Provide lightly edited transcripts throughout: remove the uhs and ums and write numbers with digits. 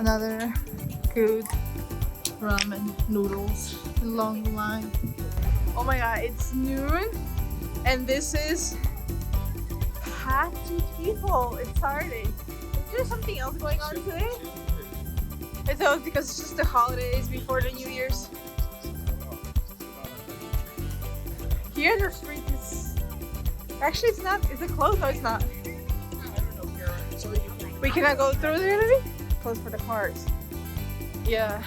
another good ramen noodles. Long line. Oh my god, it's noon and this is packed with people. It's Saturday. Is there something else going on today? I thought because it's just the holidays before the New Year's. Here the street is actually it's not. Is it closed or it's not? We cannot go through there, maybe? Closed for the cars. Yeah.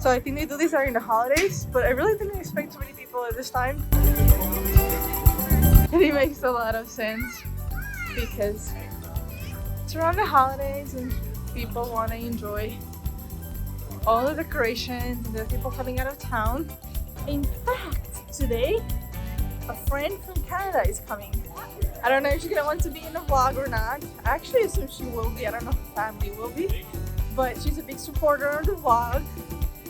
So I think they do this during the holidays, but I really didn't expect too many people at this time. And it makes a lot of sense because it's around the holidays and people want to enjoy all the decorations and the people coming out of town. In fact, today, a friend from Canada is coming. I don't know if she's gonna want to be in the vlog or not. I actually assume she will be. I don't know if her family will be, but she's a big supporter of the vlog.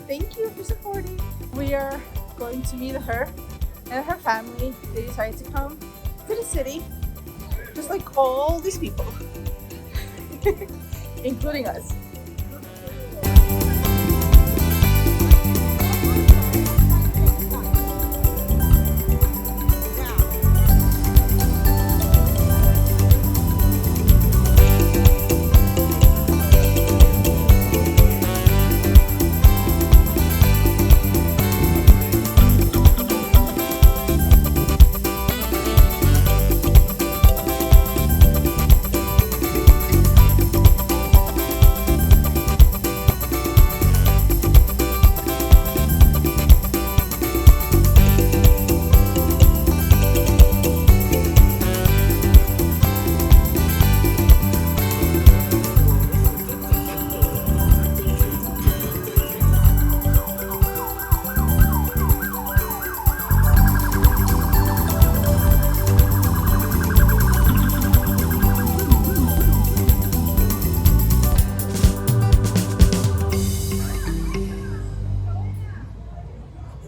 Thank you for supporting. We are going to meet her and her family. They decided to come to the city, just like all these people, including us.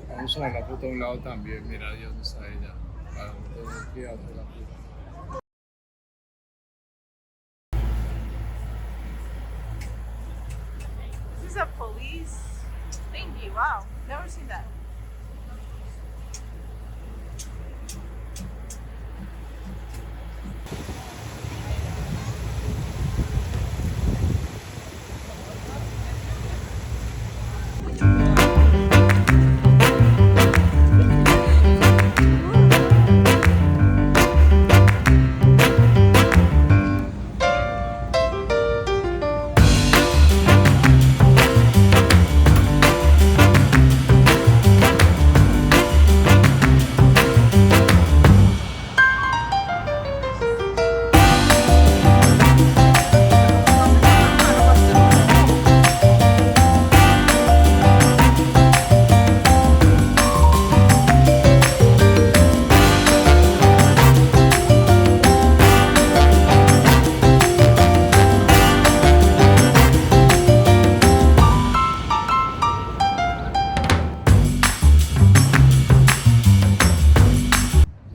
Vamos a la foto a un lado también, mira Dios dónde está ella, para no tener que hacer la foto. This is a police thingy. Wow, never seen that.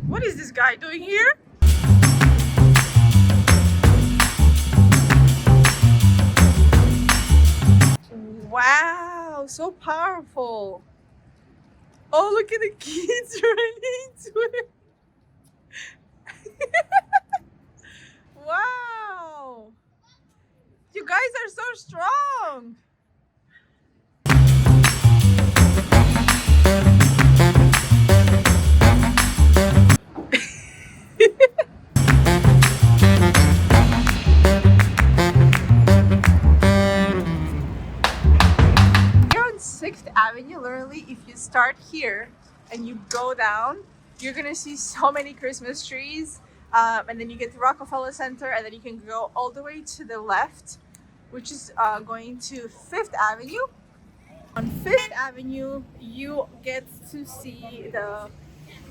What is this guy doing here? Wow, so powerful. Oh, look at the kids running into it. Wow. You guys are so strong. Avenue, literally, if you start here and you go down, you're gonna see so many Christmas trees, and then you get to Rockefeller Center, and then you can go all the way to the left, which is going to Fifth Avenue. On Fifth Avenue, you get to see the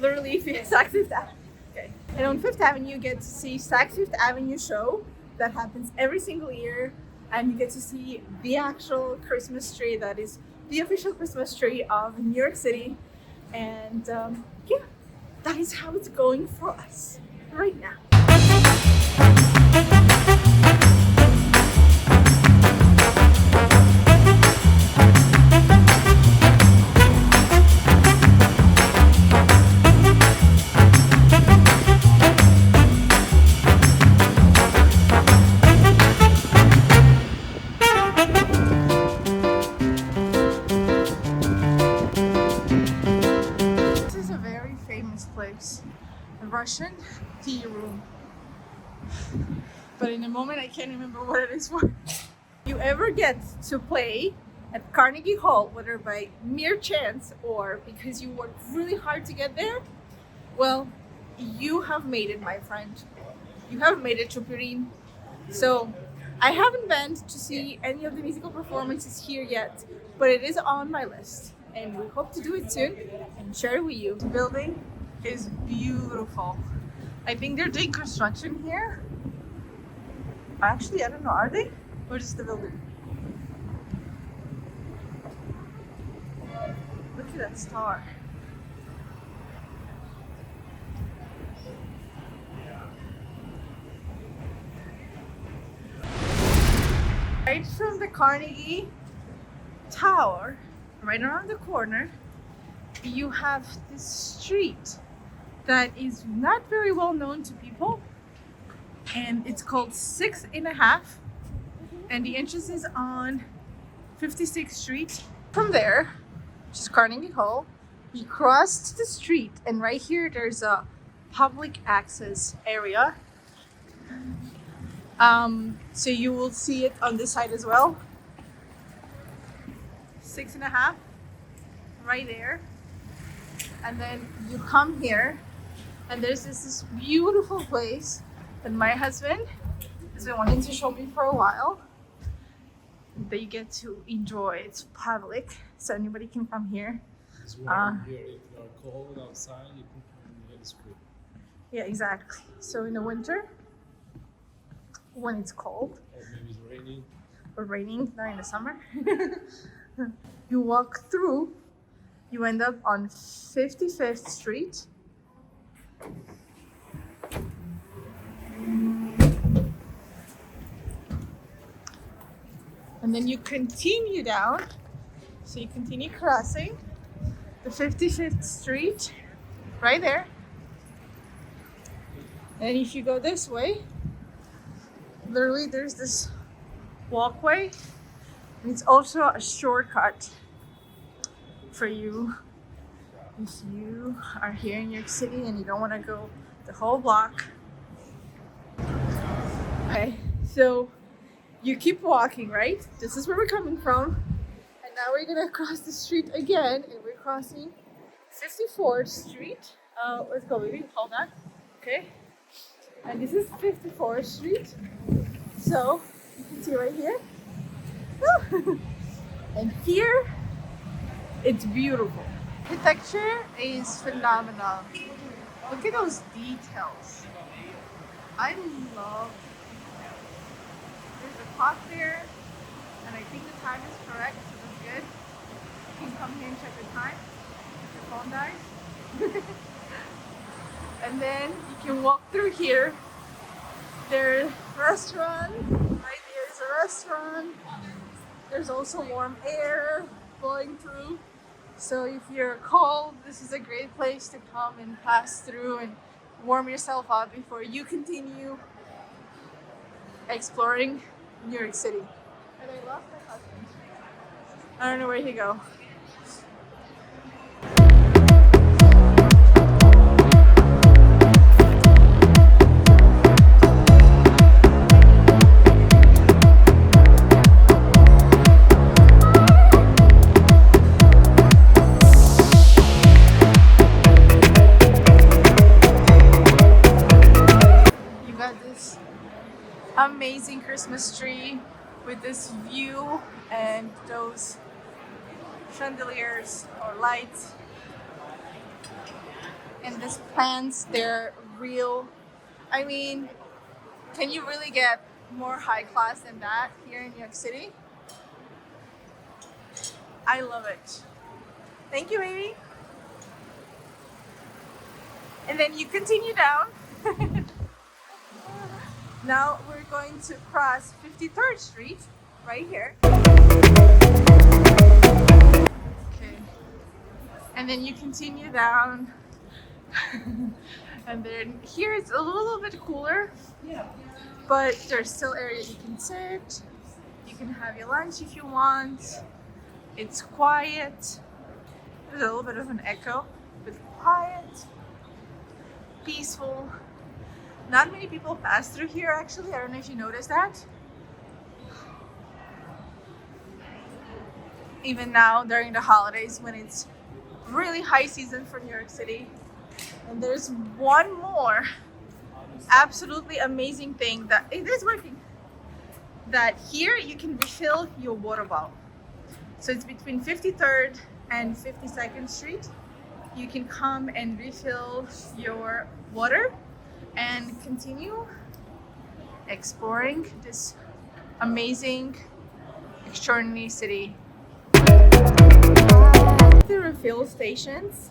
literally Saks Fifth Avenue. Okay, and on Fifth Avenue, you get to see Saks Fifth Avenue show that happens every single year, and you get to see the actual Christmas tree that is the official Christmas tree of New York City. And yeah, that is how it's going for us right now. Russian tea room. But in a moment, I can't remember what it is for. You ever get to play at Carnegie Hall, whether by mere chance or because you worked really hard to get there, well, you have made it, my friend. You have made it to Turin. So I haven't been to see any of the musical performances here yet, but it is on my list, and we hope to do it soon and share it with you. The building is beautiful. I think they're doing construction here. Actually, I don't know. Are they? What is the building? Look at that star. Right from the Carnegie Tower, right around the corner, you have this street that is not very well known to people, and it's called 6.5, and the entrance is on 56th Street. From there, which is Carnegie Hall, you cross the street, and right here there's a public access area. So you will see it on this side as well. 6.5, right there. And then you come here, and there's this beautiful place that my husband has been wanting to show me for a while. That you get to enjoy. It's public, so anybody can come here. It's warm here. If you are cold outside, you can come here. It's good. Yeah, exactly. So in the winter, when it's cold, Or maybe it's raining. or raining, not in the summer, you walk through, you end up on 55th Street. And then you continue down, so you continue crossing the 55th Street, right there. And if you go this way, literally there's this walkway, and it's also a shortcut for you if you are here in New York City and you don't want to go the whole block. Okay, so you keep walking, right? This is where we're coming from. And now we're gonna cross the street again, and we're crossing 54th Street. Let's go, baby. Hold on. Okay. And this is 54th Street. So you can see right here. And here, it's beautiful. Architecture is phenomenal. Look at those details. I love. There's a clock there, and I think the time is correct, so that's good. You can come here and check the time if your phone dies. And then you can walk through here. There's a restaurant, right there's a restaurant. There's also warm air blowing through. So if you're cold, this is a great place to come and pass through and warm yourself up before you continue exploring New York City. And I lost my husband. I don't know where he go. You got this amazing Christmas tree with this view and those chandeliers or lights, and these plants, they're real. I mean, can you really get more high class than that here in New York City? I love it. Thank you, baby. And then you continue down. Now we're going to cross 53rd Street, right here. Okay. And then you continue down. And then here it's a little bit cooler, but there's still areas you can sit. You can have your lunch if you want. It's quiet. There's a little bit of an echo, but quiet. peaceful. Not many people pass through here actually. I don't know if you noticed that. Even now during the holidays when it's really high season for New York City. And there's one more absolutely amazing thing that it is working. That here you can refill your water bottle. So it's between 53rd and 52nd Street. You can come and refill your water and continue exploring this amazing, extraordinary city. The refill stations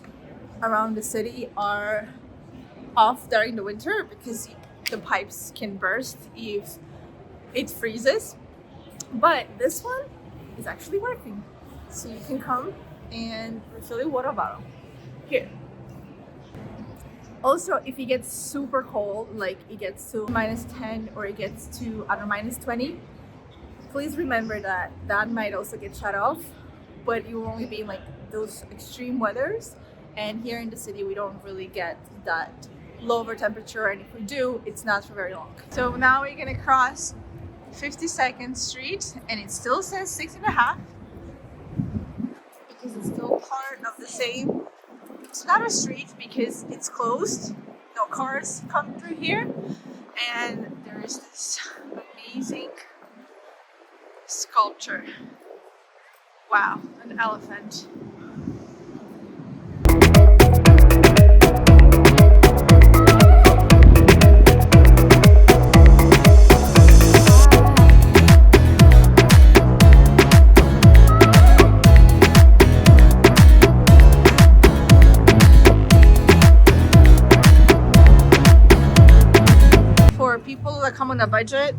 around the city are off during the winter because the pipes can burst if it freezes, but this one is actually working. So you can come and refill your water bottle here. Also, if it gets super cold, like it gets to -10 or it gets to, I don't know, -20, please remember that that might also get shut off, but it will only be in like those extreme weathers. And here in the city, we don't really get that lower temperature, and if we do, it's not for very long. So now we're gonna cross 52nd Street, and it still says 6.5 because it's still part of the same. It's not a street because it's closed. No cars come through here, and there is this amazing sculpture. Wow, an elephant. Come on a budget,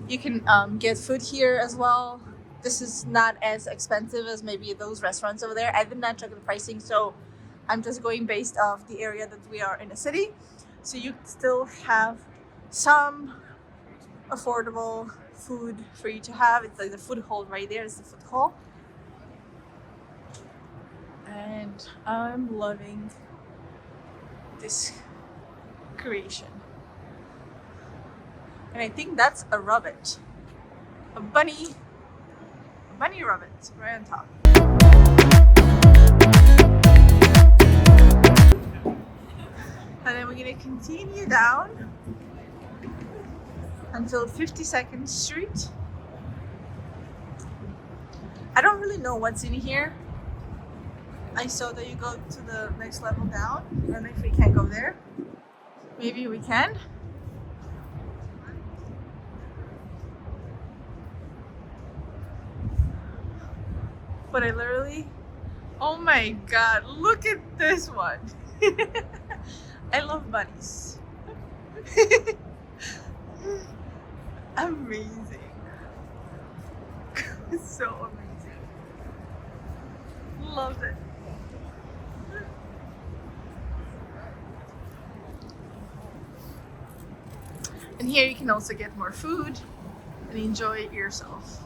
you can get food here as well. This is not as expensive as maybe those restaurants over there. I did not check the pricing, so I'm just going based off the area that we are in the city. So you still have some affordable food for you to have. It's like the food hall right there is the food hall, and I'm loving this creation. And I think that's a rabbit. A bunny rabbit right on top. And then we're gonna continue down until 52nd Street. I don't really know what's in here. I saw that you go to the next level down. I don't know if we can go there. Maybe we can. But I literally, oh my god, look at this one. I love bunnies. Amazing. It's so amazing. Loved it. And here you can also get more food and enjoy it yourself.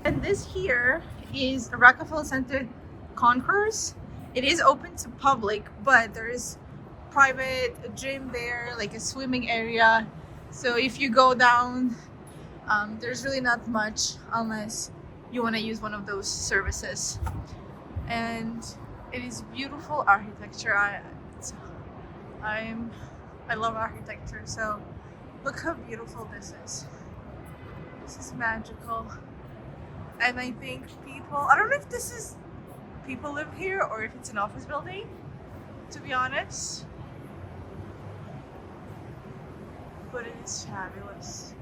And this here is a Rockefeller Center concourse. It is open to public, but there is private gym there, like a swimming area. So if you go down, there's really not much unless you want to use one of those services. And it is beautiful architecture. I love architecture, so look how beautiful this is. This is magical. And I think I don't know if this is people live here or if it's an office building, to be honest. But it is fabulous.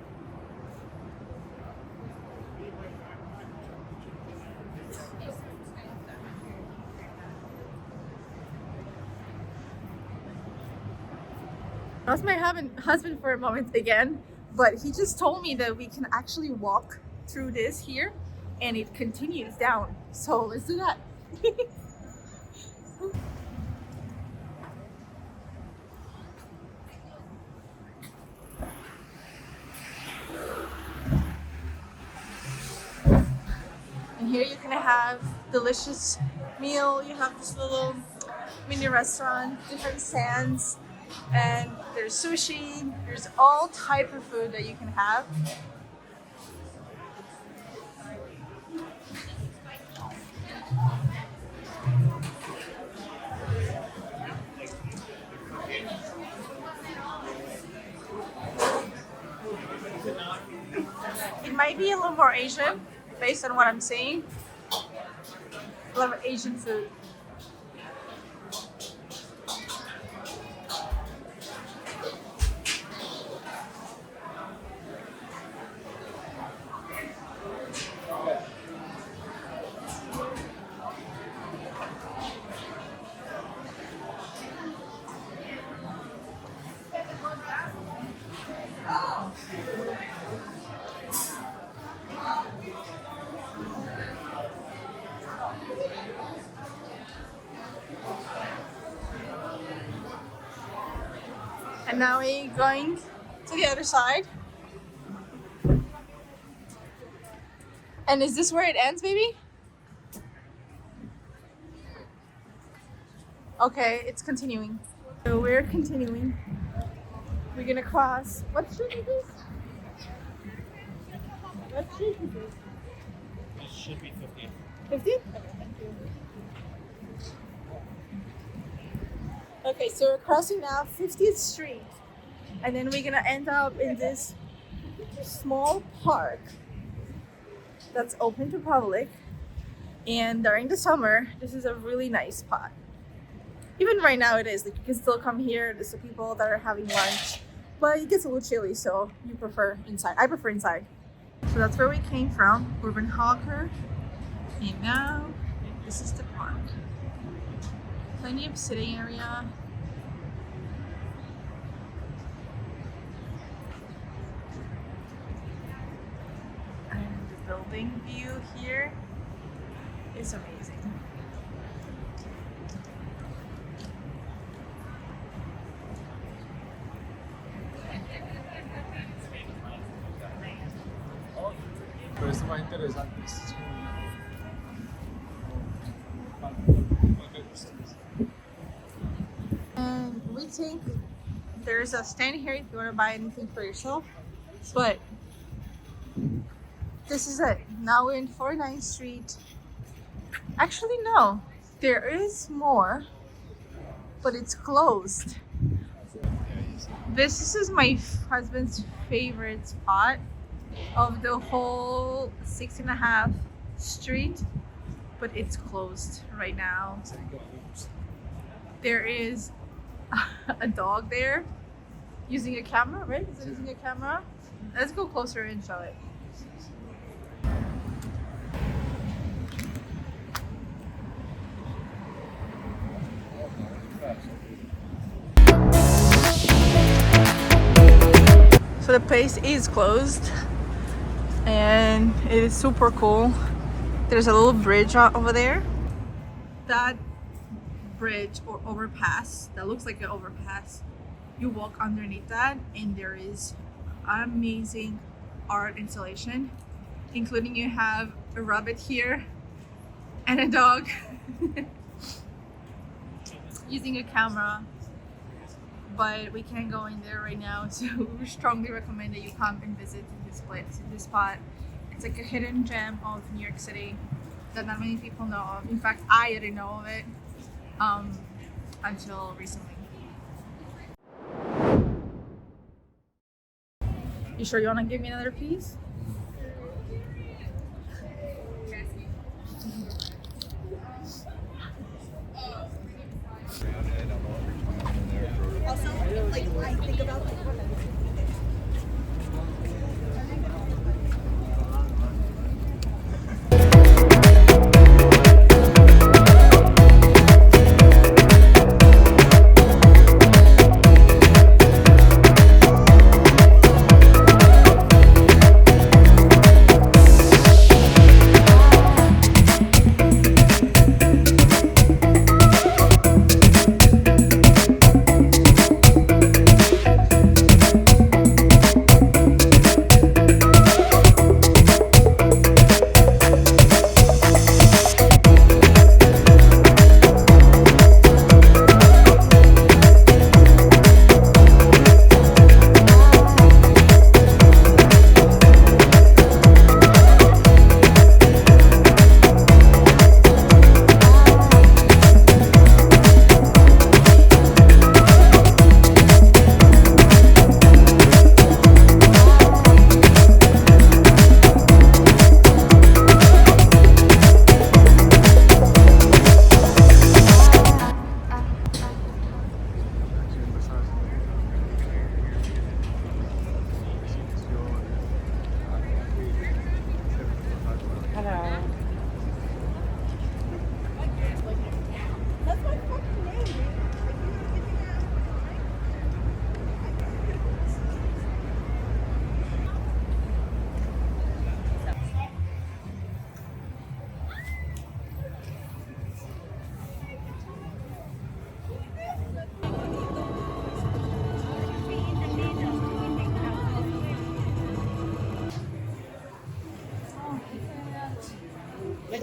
I lost my husband for a moment again, but he just told me that we can actually walk through this here and it continues down. So let's do that. And here you can have delicious meal. You have this little mini restaurants, different stands, and there's sushi. There's all type of food that you can have. It might be a little more Asian based on what I'm seeing. A lot of Asian food. And now we're going to the other side. And is this where it ends, baby? Okay, it's continuing. So we're continuing. We're gonna cross. What street is this? What street is this? It should be 50. 50? Okay, thank you. Okay, so we're crossing now 50th Street, and then we're gonna end up in this small park that's open to public. And during the summer, this is a really nice spot. Even right now, it is. Like, you can still come here. There's some people that are having lunch, but it gets a little chilly, so you prefer inside. I prefer inside. So that's where we came from, Urban Hawker, and now this is the park. Plenty of sitting area. And the building view here is amazing. Pero esto es más interesante. And we think there's a stand here if you want to buy anything for yourself. But this is it. Now we're in 49th Street. Actually, no. There is more, but it's closed. This is my husband's favorite spot of the whole 6.5 street, but it's closed right now. There is a dog there using a camera, right? Is it using a camera? Let's go closer and show it. So the place is closed and it is super cool. There's a little bridge over there. That bridge or overpass, that looks like an overpass, you walk underneath that and there is amazing art installation, including you have a rabbit here and a dog using a camera. But we can't go in there right now, so we strongly recommend that you come and visit this place, this spot. It's like a hidden gem of New York City that not many people know of. In fact, I didn't know of it until recently. You sure you want to give me another piece? Also, like I think about like We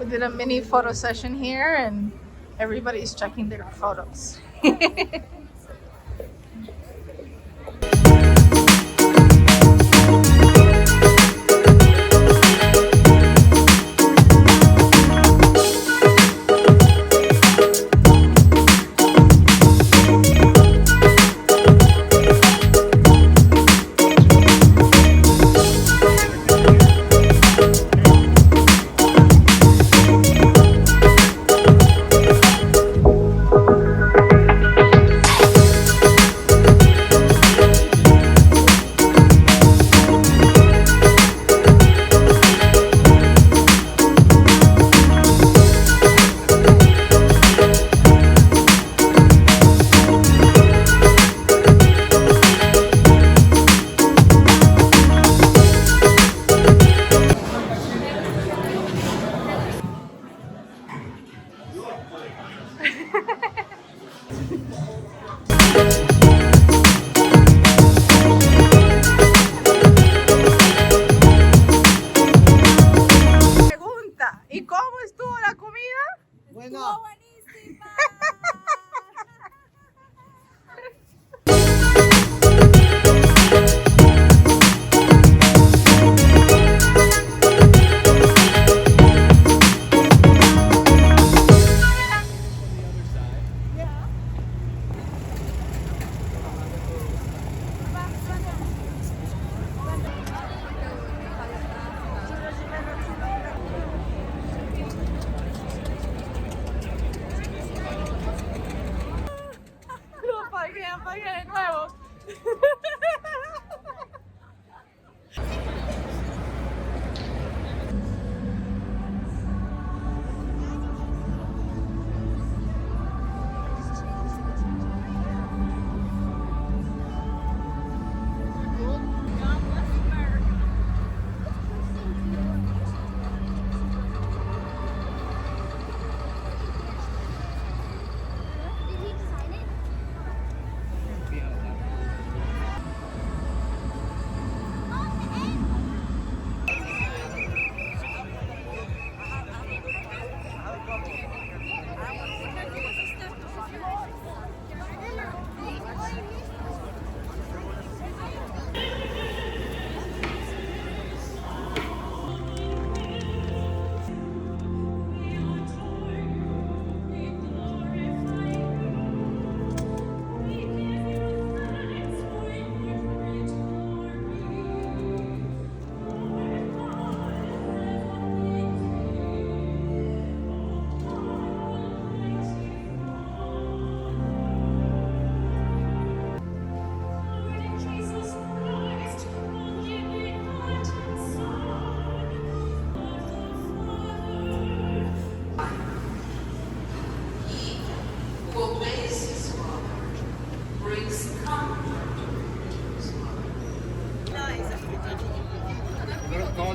did a mini photo session here and everybody's checking their photos.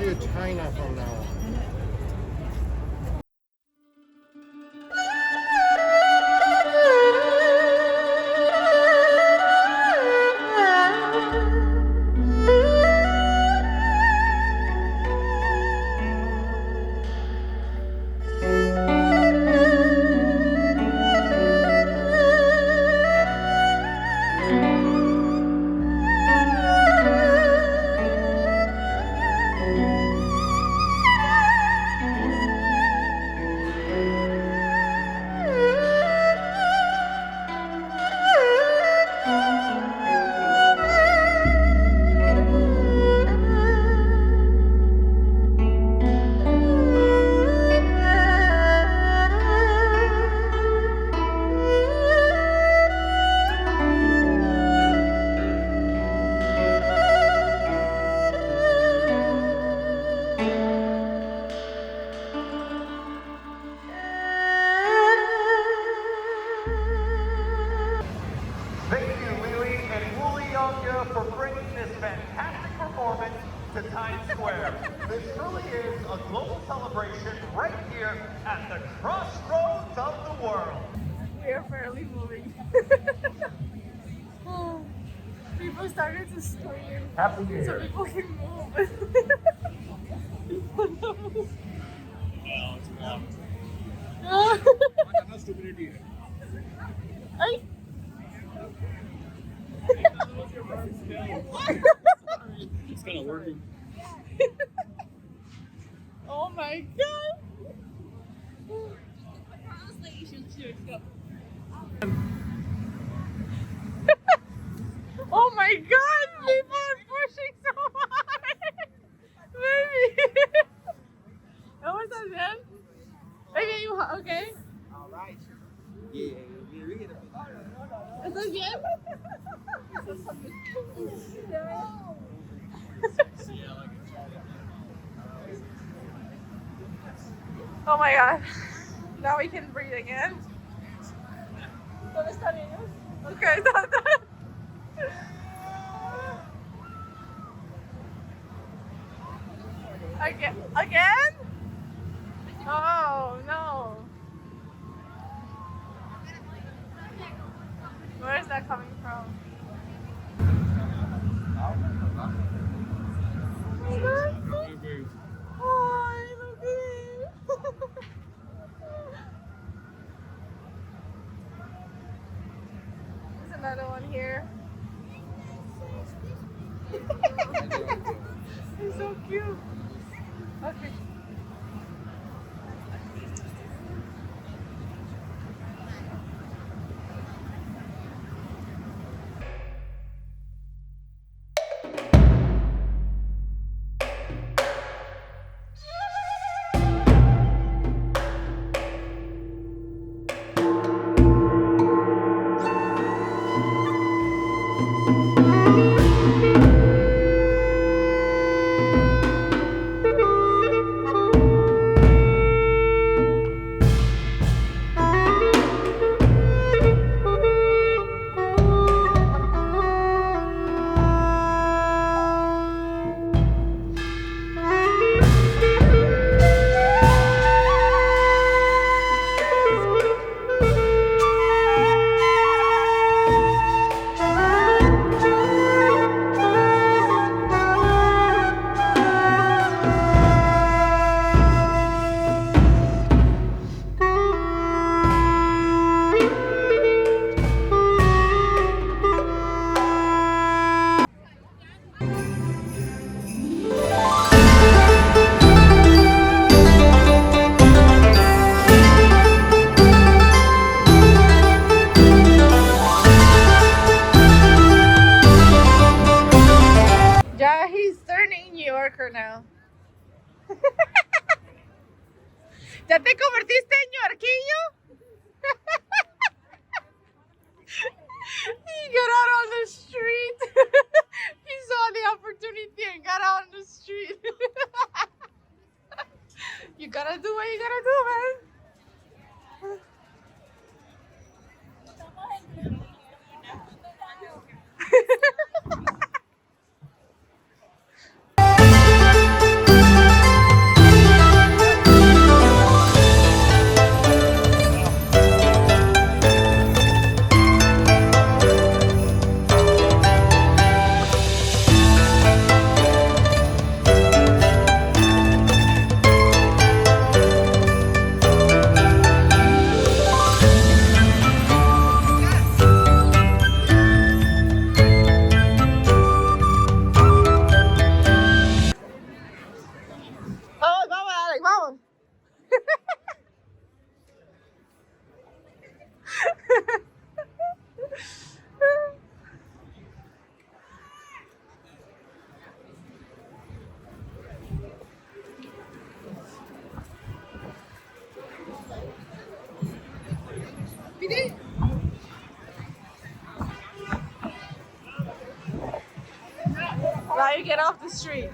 call you China from now on. Thank you, Lily and Miljana, for bringing this fantastic performance to Times Square. This truly is a global celebration right here at the crossroads of the world. We are barely moving. People started to scream. Happy New So Year. people can move. No, it's blocked. Ay. It's kind of working. Oh my god. Oh my god, people are pushing so hard. Baby. ¿Cómo estás bien? Baby, you okay? Alright. Yeah, we get a ¿Estás bien? Oh my god. Now we can breathe again. ¿Dónde están ellos? Okay, Again? Oh no. Where is that coming from? Oh, look at it. There's another one here. He's so cute. Okay. Yeah, he's turning New Yorker now. ¿Ya te convertiste en neoyorquino? He got out on the street. He saw the opportunity and got out on the street. You gotta do what you gotta do, man. Now you get off the street.